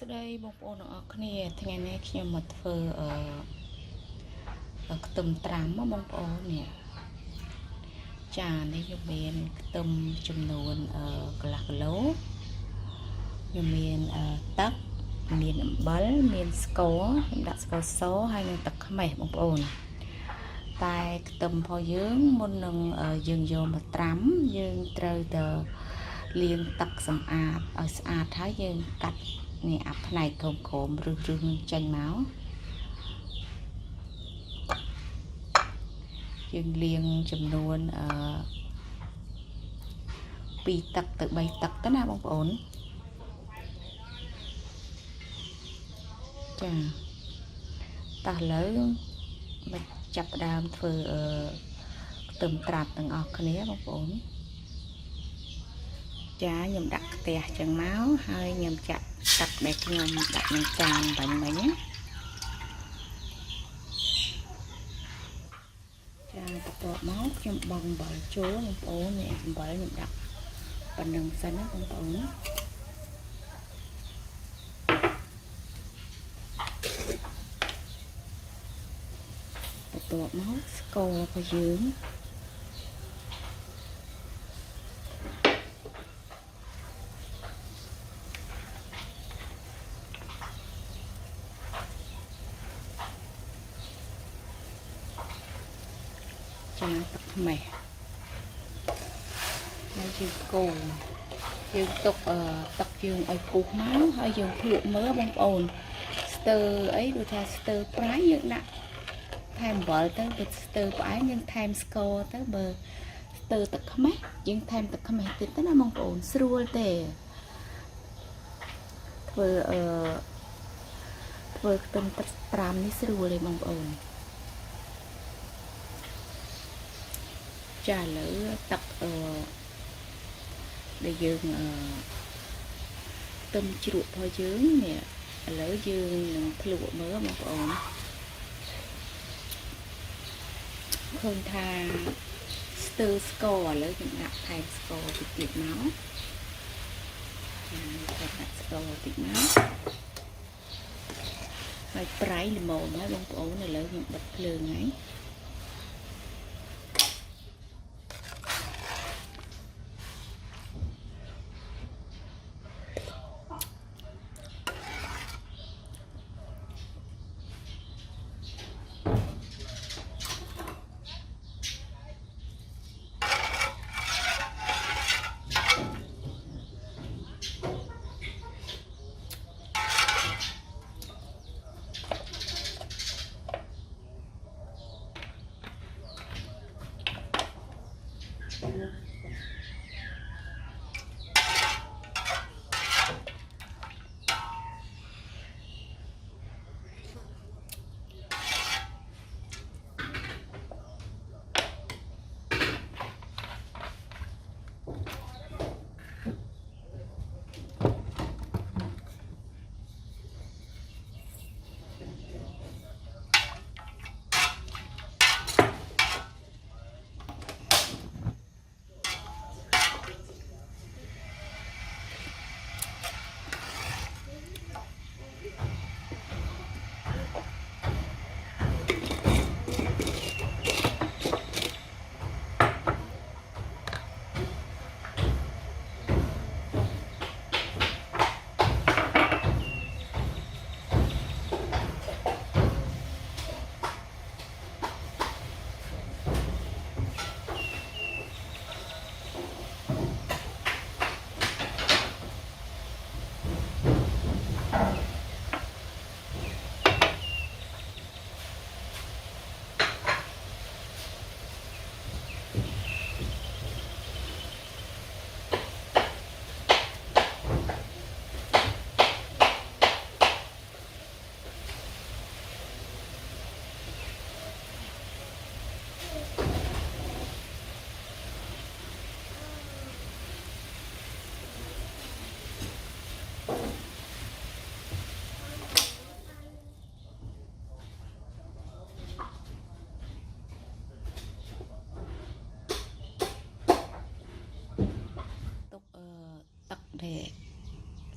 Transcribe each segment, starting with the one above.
ស្ដីបងប្អូនទាំងអស់គ្នាថ្ងៃនេះខ្ញុំមកធ្វើខ្ទឹមត្រាំមកបងប្អូននេះចានេះខ្ញុំមានខ្ទឹមចំនួនកន្លះគីឡូខ្ញុំមានទឹកមានអំបិលមានស្ករខ្ញុំដាក់ស្ករសហើយនិងទឹកខ្មេះបងប្អូនតែខ្ទឹមរបស់យើងមុននឹងយើងយកមកត្រាំយើងត្រូវទៅលាងទឹកសម្អាតឲ្យស្អាតហើយយើងកាត់នេះអាផ្នែកក្រោមឬចេញមកយើងលាងចំនួន2ទឹកទៅ3ទឹកទៅណាបងប្អូនចាតោះឥឡូវមកចាប់ផ្ដើមធ្វើខ្ទឹមត្រាំទាំងអស់គ្នាបងប្អូនចាខ្ញុំដាក់ខ្ទះចឹងមកហើយខ្ញុំចាក់ទឹកដែលខ្ញុំដាក់ក្នុងចានបាញ់មិញណាចាបន្ទាប់មកខ្ញុំបង់អំបិលចូលបងប្អូននេះអំបិលខ្ញុំដាក់ប៉ុណ្្នឹងសិនណាបងប្អូនបន្ទាប់មកស្កររបស់យើងចាទឹកខ្មេះហើយយើងកូរយើងទុកទឹកយើងឲ្យពុះមកហើយយើងភ្លក់មើលបងប្អូនស្ទើអីដូចថាស្ទើប្រៃយើងដាក់ថែមអំបិលទៅបើស្ទើផ្អែមយើងថែមស្ករទៅបើស្ទើទឹកខ្មេះយើងថែមទឹកខ្មេះទៀតទៅណាបងប្អូនស្រួលទេធ្វើខ្ទឹមត្រាំនេះស្រួលទេបងប្អូនចាឥឡូវទឹកដែលយើងខ្ទឹមជ្រក់របស់យើងនេះឥឡូវយើងនឹងភ្លក់មើលបងប្អូនឃើញថាស្ទើស្ករឥឡូវខ្ញុំដាក់ថែមស្ករតិចទៀតមកចាដាក់ស្ករតិចមកហើយប្រៃល្មមហើយបងប្អូនឥឡូវខ្ញុំបិទភ្លើងហើយ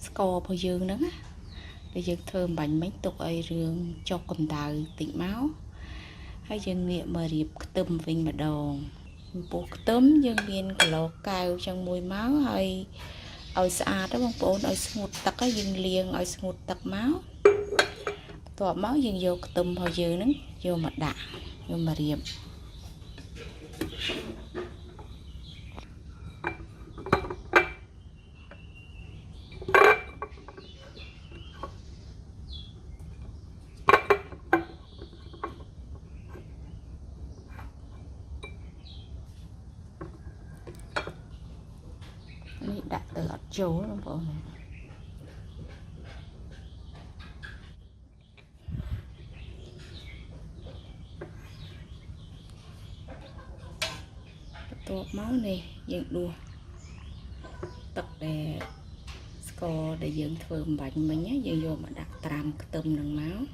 ស្កររបស់យើងហ្នឹង để dân thơm bánh bánh tục ấy rương cho cầm đào tỉnh máu hay dân niệm mà riệp tôm vinh mà đòn bộ tôm dân miền cái lò cào trong mùi máu hay ở xa đó bông bồn ở một tắc ấy dân liền ở một tắc máu tọa máu dân vô tôm hồi giờ nó vô mà đạ vô mà riệp đặt từ ở chỗ luôn bộ này tọa máu này dân đua tập để score để dân thơm bánh mình nhé dân vô mà đặt tram tôm nâng máu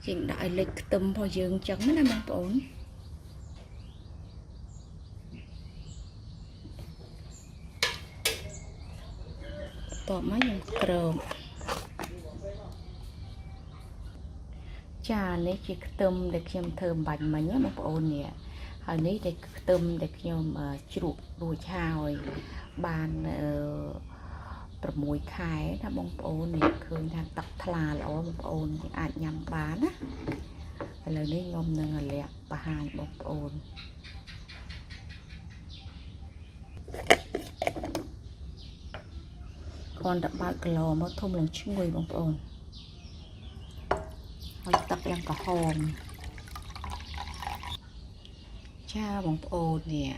chuyện đại lịch tôm vào giường trắng nó mang ổn tọa máy dùng cơm cha lấy chiếc tôm để xem thơm bánh mà nhớ mang ổn nè hồi ní để tôm để nhom chuột đuôi chào bànประมวยขายถ้าบางโอนเนี่ยคือทางตักทลาแล้วบางโอนอาจยำบ้านนะเลยนี่งมหนึ่งอะไรประหารบางโอนก่อนดับบากลอมาทุ่มลงช่วยบางโอนเอาตักยังกระหอมชาบางโอนเนี่ย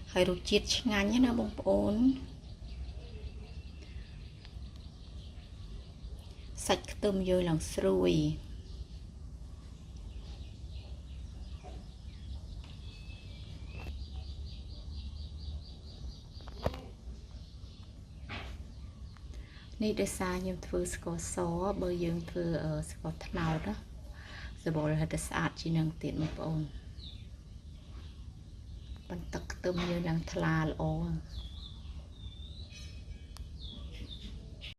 ใครรู้จิตงานเนี่ยนะบางโอนsạch tôm vô lòng xuôiนี่ได้ซายังถือสกอซอเบอร์ยังถือสกอทนาวđó rồi bỏ ra để sạch chỉ năng tiện một ôn bánh tắc tôm như năng thla lỗ